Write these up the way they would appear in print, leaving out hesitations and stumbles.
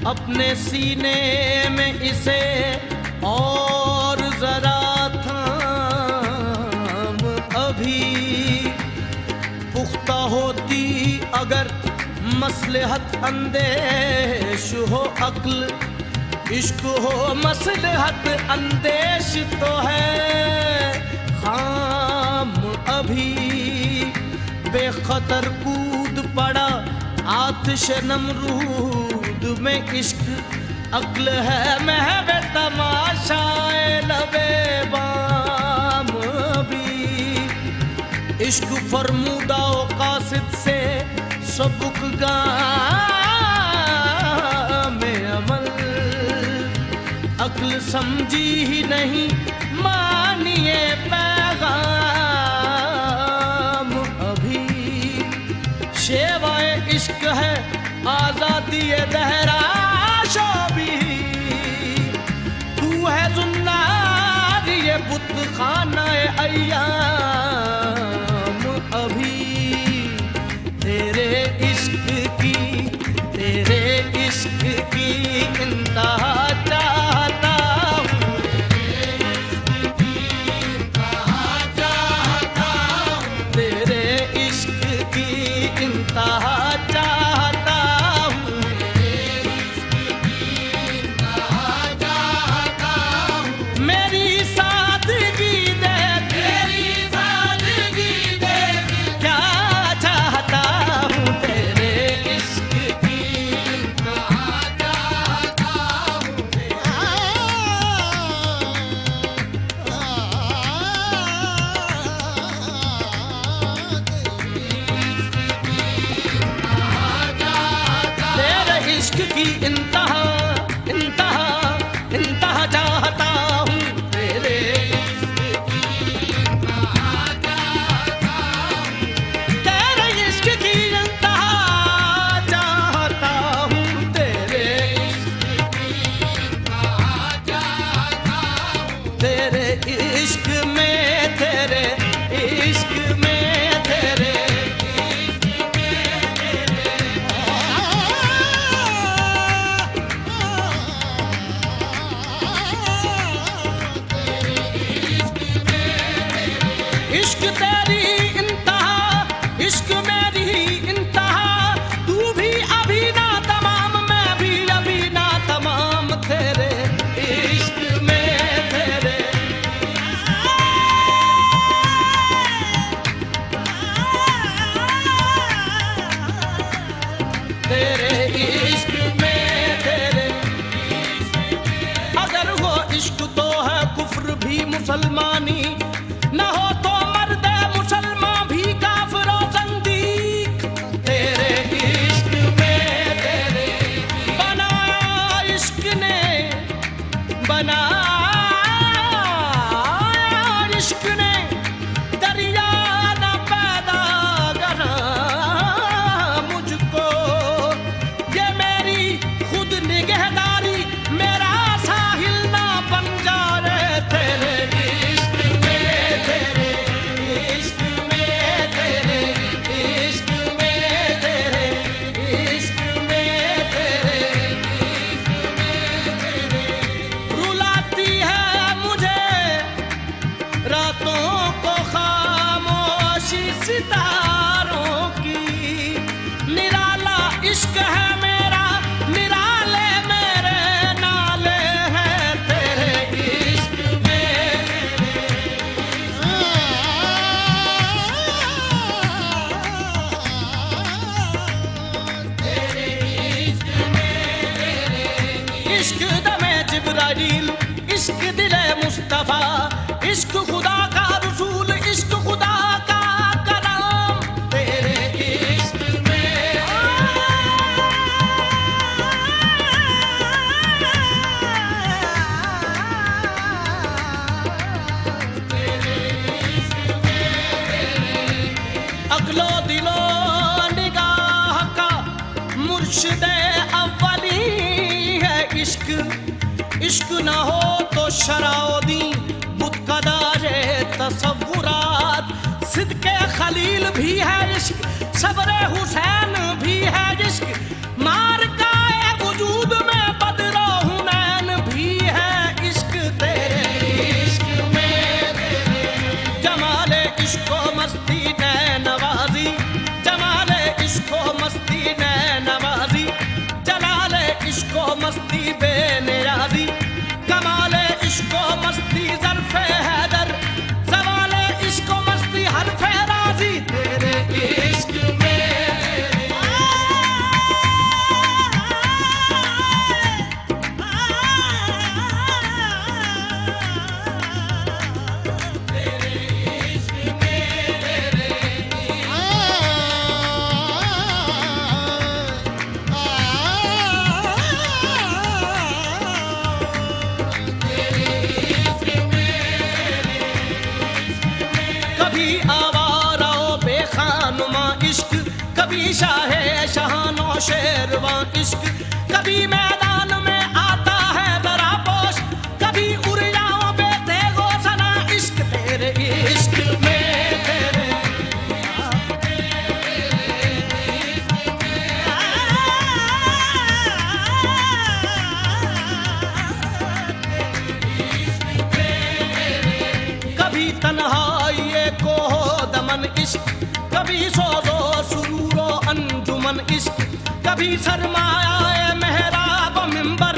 अपने सीने में इसे और जरा थाम, अभी पुख्ता होती अगर मसलहत अंदेश हो अक्ल, इश्क हो मसलहत अंदेश तो है खाम अभी। बेखतर कूद पड़ा आतिश नमरूद में इश्क, अक्ल है महव तमाशाए लबे बाम अभी। इश्क फरमूदा ओ कासिद से सबक गाम अमल, अक्ल समझी ही नहीं मानिए पैगाम अभी। शेवाए इश्क है आजादी दहरा शोभी, तू है जुन्नार ये बुत खाना अय्याम अभी। तेरे इश्क की इंतहा चाहता हूँ, तेरे इश्क की इंतहा चाहता हूँ, मेरी सादगी देख, क्या चाहता हूँ, तेरे इश्क की तेरे इश्क की इंतहा इंतहा इंतहा चाहता हूँ, तेरे तेरे इश्क की इंतहा चाहता हूँ, तेरे तेरे इश्क में तेरे इश्क में तेरे इश्क तेरी इंतहा, इश्क मेरी इंतहा, तू भी अभी ना तमाम, मैं भी अभी ना तमाम, तेरे इश्क में तेरे तेरे इश्क में तेरे। अगर वो इश्क तो है कुफ्र भी मुसलमानी, न हो तो मर्द मुसलमान भी काफिर और ज़ंदीक, तेरे इश्क में तेरे। बनाया इश्क ने, बनाया इश्क ने दरिया न पैदा करा मुझको, ये मेरी खुद निगहदारी मेरा साहिल ना बन जाए, तेरे इश्क में तेरे इश्क में तेरे इश्क में तेरे इश्क में तेरे रुलाती है मुझे रातों को खामोशी सितारों की। निराला इश्क है मेरा, निराले मेरे नाले हैं, तेरे इश्क में इश्क दमे जिब्राइल, इश्क दिले मुस्तफा, इश्क खुदा का रसूल, इश्क खुदा का कलाम, तेरे इश्क में अगलो दिलो निगाह का मुर्शिदे अव्वली है इश्क। इश्क ना हो तो शराउदी बुतकदारे तसव्वुरात, सिद्के खलील भी है इश्क, सब्रे हुसैन भी है इश्क, मारकाए वजूद में शेरवां इश्क, कभी मैदान में आता है जरा पोश, कभी उड़ियाओं पे तेगो सना इश्क तेरे इश्क में तेरे कभी तन्हाई को दमन इश्क, कभी सोजो सुरूरो अंजुमन इश्क, कभी सरमाया मेहराब मिंबर,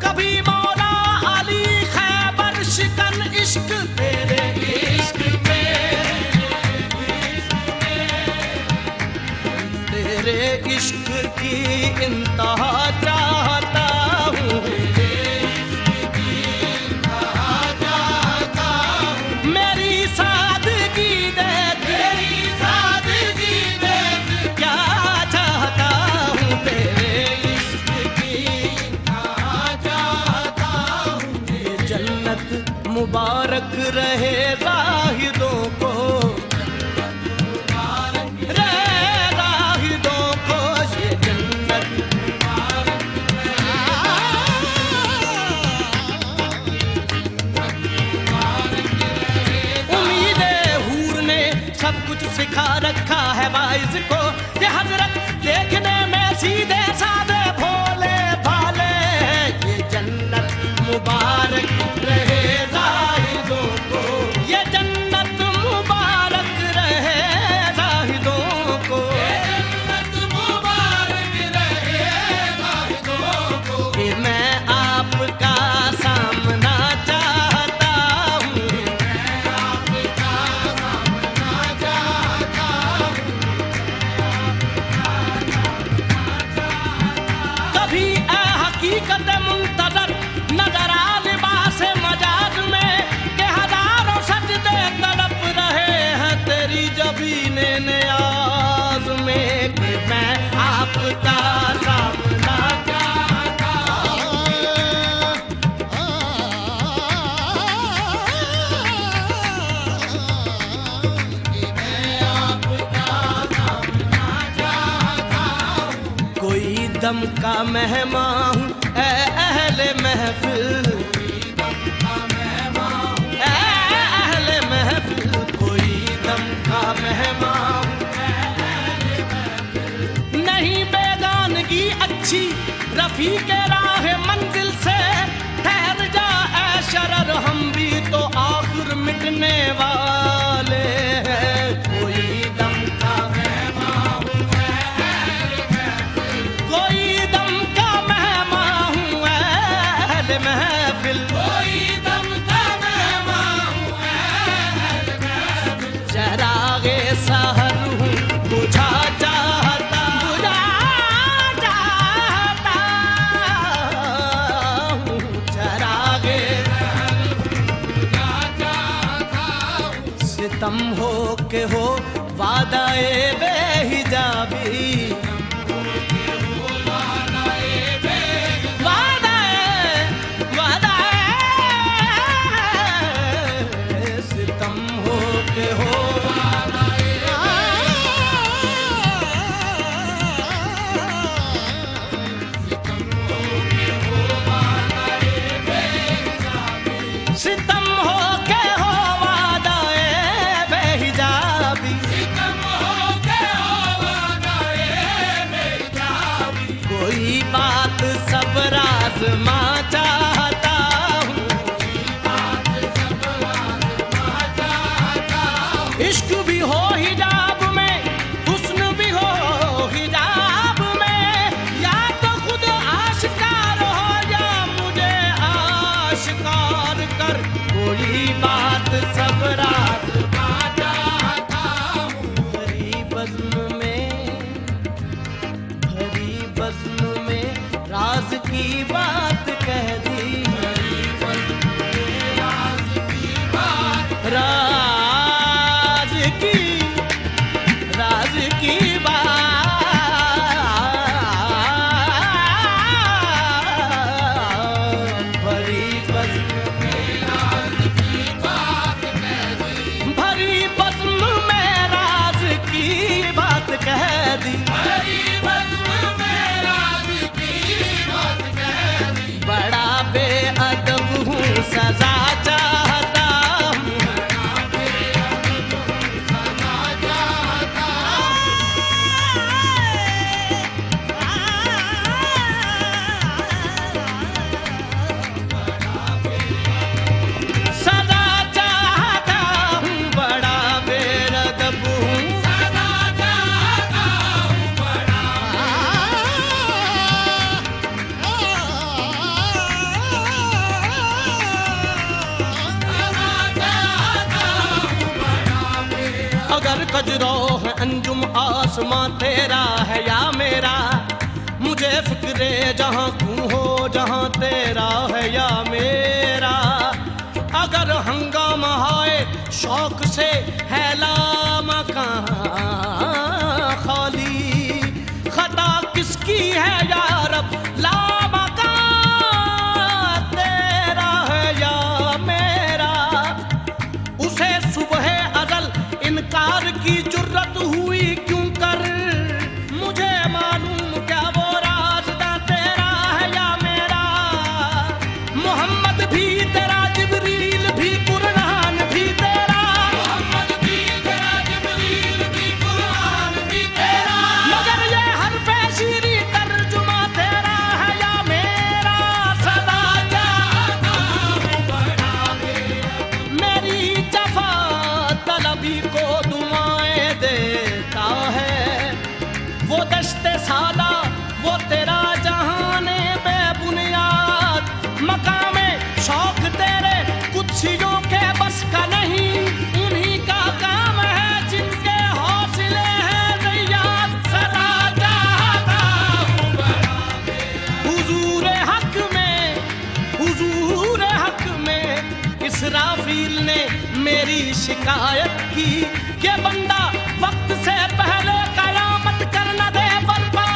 कभी मौला अली खैबर शिकन इश्क तेरे इश्क में तेरे इश्क की इंतहा चाहता हूँ, मेरी सादगी देख क्या चाहता हूँ, तेरे इश्क की इंतहा चाहता हूँ। ये जन्नत मुबारक रहे जाहिदों को, रहे जाहिदों को, ये जन्नत उम्मीदे हूर ने सब कुछ सिखा रखा है वाइज को, ये हजरत देखने में सीधे साधे भोले भाले, ये जन्नत मुबारक रहे जाहिदों को, ये जन्नत मुबारक रहे जाहिदों को, ये जन्नत मुबारक रहे जाहिदों को। कि मैं आपका सामना चाहता हूँ, मैं आपका सामना चाहता हूँ, कभी ए हकीकत मुंतजर नजर आ लिबास मजाज में, के हजारों सजदे तड़प रहे हैं तेरी जबीने नियाज में, कि मैं आपका सामना चाहता हूँ, कोई दम का मेहमान हूँ ए अहले महफिल, ए अहले महफिल, कोई दम का मेहमान नहीं, बेगानगी अच्छी रफी के राह मंजिल से, ठहर जा ए शरर हम भी तो आखिर मिटने वाले हैं, कोई दम का मेहमान हूँ, कोई दम का मेहमान हूँ अहले महफिल, कोई दम का मेहमान हूँ अहले महफिल, चरागे सहर हूँ बुझा चाहता हूँ, चरागे सितम हो के हो वादाए बेहिजाबी, सितम हो के हो सितम हो के हो वादाए बेहिजाबी, सितम हो के हो वादाए बेहिजाबी, कोई बात सब राज़मा चाहता हूँ, इश्क भी हो हिजाब में, हुस्न भी हो हिजाब में, या तो खुद आशिकार हो या मुझे आशिकार कर, कोई बात सब रात चाहता हूँ, भरी बज़्म में राज की बात कह दी, राज की बात, भरी बज़्म में राज की बात कह दी, भरी बज़्म में राज की बात कह दी, भरी बज़्म में आसमां तेरा है या मेरा, मुझे फिक्रे जहां तू हो जहां तेरा है या मेरा। अगर हंगामा है शौक से है लामकां खाली, खता किसकी है या रब लामकां तेरा है या मेरा। उसे सुबह अज़ल इनकार की जुर्रत हुई क्यों कर, मुझे मालूम क्या वो रास्ता तेरा है या मेरा। मोहम्मद भी तेरा, जिब्रील भी, कुरान भी तेरा, मोहम्मद भी तेरा, जिब्रील भी, कुरान भी तेरा। मगर ये हर पेशीरी तर्जुमा तेरा है या मेरा। सदा चाहता हूँ बढ़ा दे मेरी जफा तलबी को दुआएं देता है। वो दश्ते साला वो तेरा जहाने बेबुनियाद, मकामे शौक तेरे कुत्सियों के बस का नहीं। उन्हीं का काम है जिनके हौसले हैं ज़ियाद। सदा चाहता हूँ बढ़ा दे हुजूर हक में इसराफील ने मेरी शिकायत की कि बंदा वक्त से पहले कयामत कर न दे बर्पा।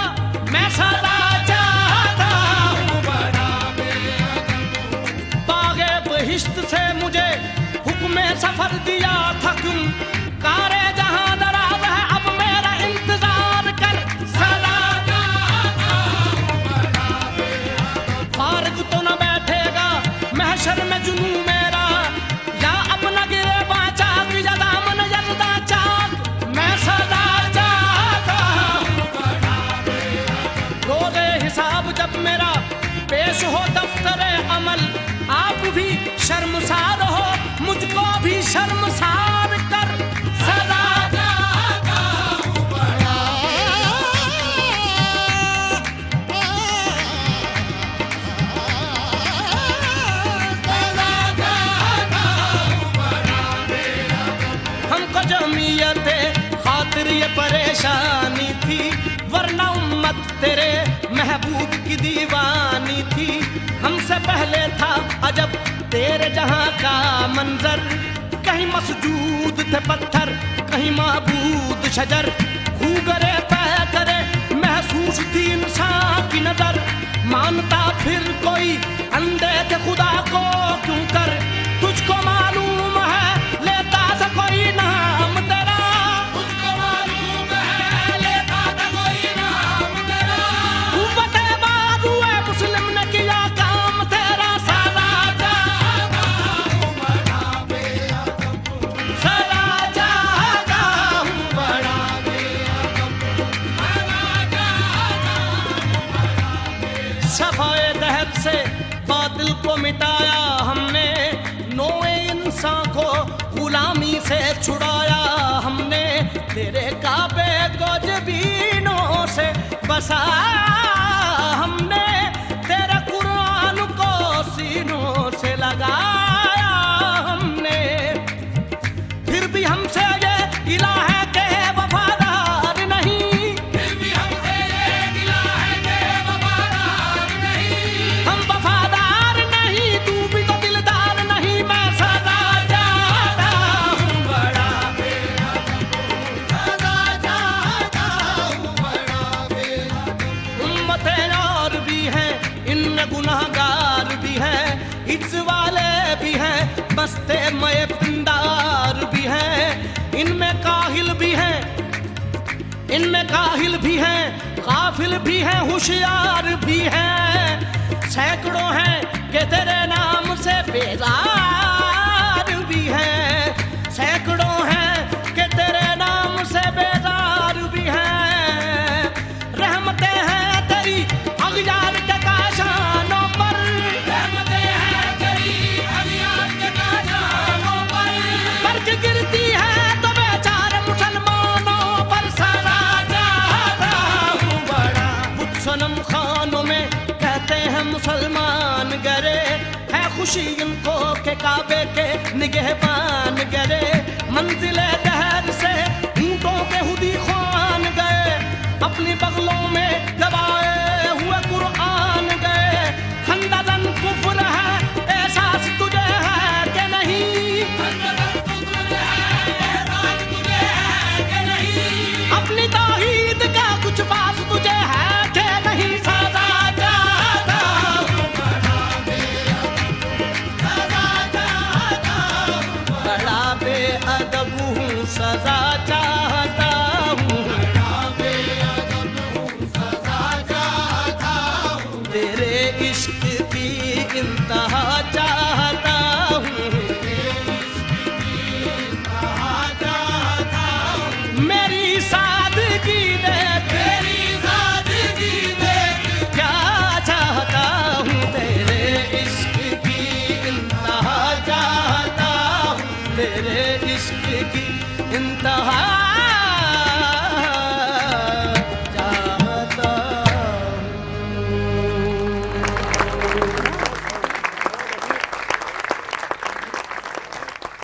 मैं सदा चाहता हूँ बढ़ा दे बागे बहिश्त से मुझे हुक्म सफर दिया था क्यों, कारे जहां दराज है अब मेरा इंतजार कर। सदा चाहता हूँ बढ़ा दे फारग तो न बैठेगा महशर में जुनू मेरा, या अपना गिरे बाचा या दामन यल्दा चाक। मैं सदा चाहता हूँ बढ़ा दे रोज़े हिसाब जब मेरा पेश हो दफ्तरे अमल, आप भी शर्मसार हो मुझको भी शर्मसार कर। सदा चाहता हूँ बढ़ा दे हमको जमीयते खातिर ये परेशानी थी, वरना उम्मत तेरे महबूब की दीवानी थी। हमसे पहले था अजब तेरे जहां का मंजर, कहीं मसजूद थे पत्थर कहीं माबूद शजर। खूगरे तय करे महसूस थी इंसान की नजर, मानता फिर कोई अंधे थे खुदा को क्यों कर। तुझको मालूम है लेता था कोई नाम तेरा, तुझको मालूम है लेता था कोई नाम तेरा। कुव्वते बाज़ू मुस्लिम ने किया काम तेरा। सदा चाहता हूँ बढ़ा दे सदा चाहता हूँ बढ़ा दे सफाए दहर से बातिल को मिटाया हमने, नोए इंसान को गुलामी से छुड़ाया हमने। तेरे काबे को जबीनों से बसाया हमने, तेरे कुरान को सीनों से लगाया हमने। फिर भी हमसे ये गिला है कि वफादार नहीं, फिर भी हमसे ये गिला है कि वफादार नहीं। हम वफादार नहीं तू भी तो दिलदार नहीं। मैं सदा चाहता हूँ बढ़ा दे सदा चाहता हूँ बढ़ा दे। उम्मतें और भी हैं इनमें गुनाहगार भी हैं, इज्ज वाले भी हैं बस्ते मय पिंदार भी हैं। इनमें काहिल भी हैं इनमें काहिल भी हैं, गाफिल भी हैं, होशियार भी हैं। सैकड़ों हैं कि तेरे नाम से बेजार भी हैं, सैकड़ों हैं कि तेरे नाम से बेजार भी हैं। रहमतें हैं तेरी अगयार के काशानों पर, रहमतें हैं तेरी अगयार के काशानों पर। बरक गिरती है तो बेचारे मुसलमानों पर। सदा चाहता हूँ बड़ा बुत सनम खानों में कहते हैं मुसलमान गरे, है खुशी इनको के काबे के निगहबान गरे। मंजिले दहर से ऊँटों के हुदी ख्वान गए, अपनी बगलों में दबाए हुए कुरान गए। खंदन कुफ्र है एहसास तुझे है कि नहीं, अपनी तौहीद का कुछ पास तुझे है कि नहीं। सजा चाहता हूँ, बड़ा बेअदब हूँ, सजा चाहता हूँ, तेरे इश्क की इंतहा चाहता हूँ, मेरी सादगी देख, क्या चाहता हूँ, तेरे इश्क की इंतहा चाहता हूँ, तेरे इश्क की इंतहा